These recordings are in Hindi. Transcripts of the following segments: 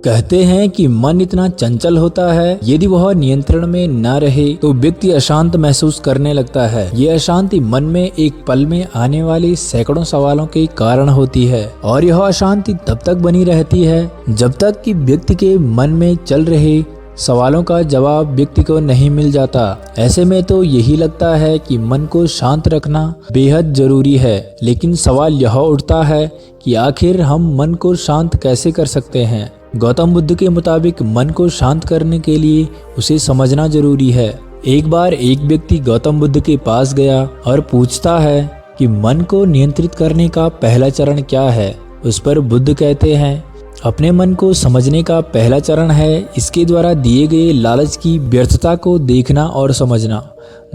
कहते हैं कि मन इतना चंचल होता है, यदि वह नियंत्रण में न रहे तो व्यक्ति अशांत महसूस करने लगता है। ये अशांति मन में एक पल में आने वाले सैकड़ों सवालों के कारण होती है और यह अशांति तब तक बनी रहती है जब तक कि व्यक्ति के मन में चल रहे सवालों का जवाब व्यक्ति को नहीं मिल जाता। ऐसे में तो यही लगता है कि मन को शांत रखना बेहद जरूरी है, लेकिन सवाल यह उठता है कि आखिर हम मन को शांत कैसे कर सकते हैं। गौतम बुद्ध के मुताबिक मन को शांत करने के लिए उसे समझना जरूरी है। एक बार एक व्यक्ति गौतम बुद्ध के पास गया और पूछता है कि मन को नियंत्रित करने का पहला चरण क्या है। उस पर बुद्ध कहते हैं, अपने मन को समझने का पहला चरण है इसके द्वारा दिए गए लालच की व्यर्थता को देखना और समझना।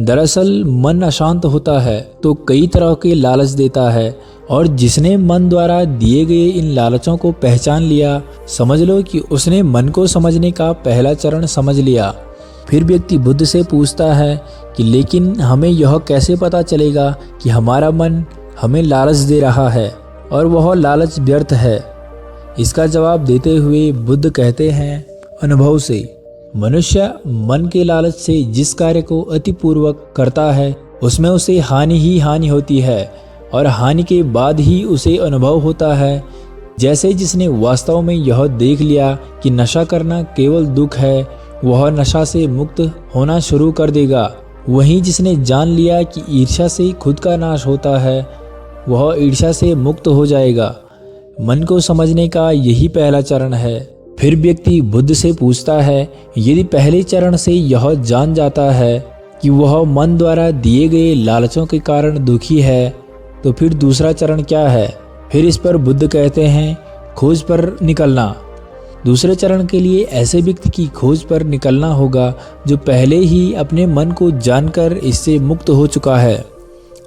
दरअसल मन अशांत होता है तो कई तरह के लालच देता है और जिसने मन द्वारा दिए गए इन लालचों को पहचान लिया, समझ लो कि उसने मन को समझने का पहला चरण समझ लिया। फिर व्यक्ति बुद्ध से पूछता है कि लेकिन हमें यह कैसे पता चलेगा कि हमारा मन हमें लालच दे रहा है और वह लालच व्यर्थ है। इसका जवाब देते हुए बुद्ध कहते हैं, अनुभव से। मनुष्य मन के लालच से जिस कार्य को अतिपूर्वक करता है उसमें उसे हानि ही हानि होती है और हानि के बाद ही उसे अनुभव होता है। जैसे जिसने वास्तव में यह देख लिया कि नशा करना केवल दुख है, वह नशा से मुक्त होना शुरू कर देगा। वहीं जिसने जान लिया कि ईर्ष्या से खुद का नाश होता है, वह ईर्ष्या से मुक्त हो जाएगा। मन को समझने का यही पहला चरण है। फिर व्यक्ति बुद्ध से पूछता है, यदि पहले चरण से यह जान जाता है कि वह मन द्वारा दिए गए लालचों के कारण दुखी है, तो फिर दूसरा चरण क्या है। फिर इस पर बुद्ध कहते हैं, खोज पर निकलना। दूसरे चरण के लिए ऐसे व्यक्ति की खोज पर निकलना होगा जो पहले ही अपने मन को जानकर इससे मुक्त हो चुका है।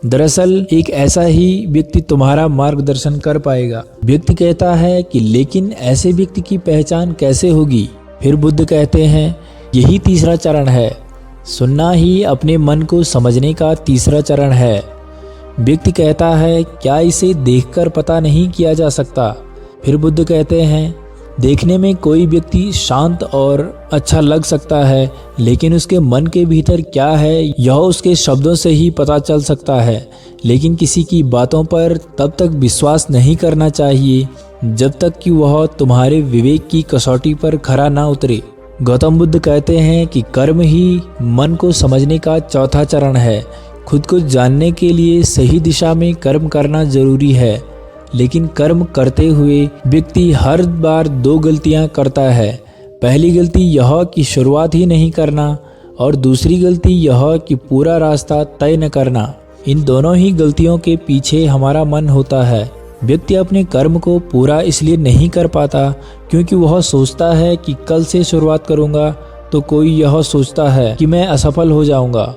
दरअसल एक ऐसा ही व्यक्ति तुम्हारा मार्गदर्शन कर पाएगा। व्यक्ति कहता है कि लेकिन ऐसे व्यक्ति की पहचान कैसे होगी। फिर बुद्ध कहते हैं, यही तीसरा चरण है। सुनना ही अपने मन को समझने का तीसरा चरण है। व्यक्ति कहता है, क्या इसे देखकर पता नहीं किया जा सकता। फिर बुद्ध कहते हैं, देखने में कोई व्यक्ति शांत और अच्छा लग सकता है, लेकिन उसके मन के भीतर क्या है यह उसके शब्दों से ही पता चल सकता है। लेकिन किसी की बातों पर तब तक विश्वास नहीं करना चाहिए जब तक कि वह तुम्हारे विवेक की कसौटी पर खरा ना उतरे। गौतम बुद्ध कहते हैं कि कर्म ही मन को समझने का चौथा चरण है। खुद को जानने के लिए सही दिशा में कर्म करना जरूरी है, लेकिन कर्म करते हुए व्यक्ति हर बार दो गलतियां करता है। पहली गलती यह कि शुरुआत ही नहीं करना और दूसरी गलती यह कि पूरा रास्ता तय न करना। इन दोनों ही गलतियों के पीछे हमारा मन होता है। व्यक्ति अपने कर्म को पूरा इसलिए नहीं कर पाता क्योंकि वह सोचता है कि कल से शुरुआत करूंगा तो कोई यह सोचता है कि मैं असफल हो जाऊंगा।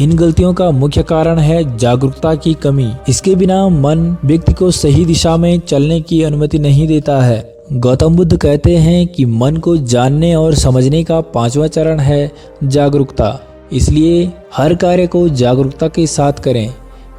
इन गलतियों का मुख्य कारण है जागरूकता की कमी। इसके बिना मन व्यक्ति को सही दिशा में चलने की अनुमति नहीं देता है। गौतम बुद्ध कहते हैं कि मन को जानने और समझने का पांचवा चरण है जागरूकता। इसलिए हर कार्य को जागरूकता के साथ करें।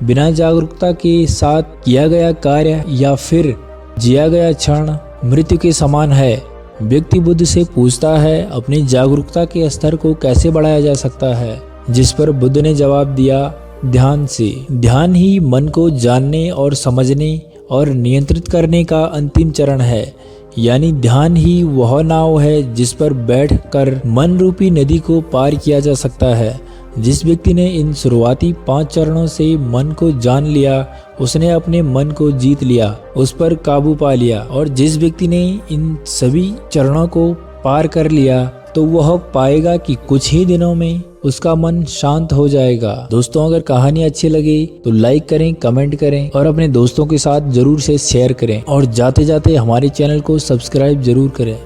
बिना जागरूकता के साथ किया गया कार्य या फिर जिया गया क्षण मृत्यु के समान है। व्यक्ति बुद्ध से पूछता है, अपनी जागरूकता के स्तर को कैसे बढ़ाया जा सकता है। जिस पर बुद्ध ने जवाब दिया, ध्यान से। ध्यान ही मन को जानने और समझने और नियंत्रित करने का अंतिम चरण है। यानी ध्यान ही वह नाव है जिस पर बैठकर मन रूपी नदी को पार किया जा सकता है। जिस व्यक्ति ने इन शुरुआती 5 चरणों से मन को जान लिया, उसने अपने मन को जीत लिया, उस पर काबू पा लिया। और जिस व्यक्ति ने इन सभी चरणों को पार कर लिया तो वह पाएगा कि कुछ ही दिनों में उसका मन शांत हो जाएगा। दोस्तों, अगर कहानी अच्छी लगे तो लाइक करें, कमेंट करें और अपने दोस्तों के साथ जरूर से शेयर करें और जाते जाते हमारे चैनल को सब्सक्राइब जरूर करें।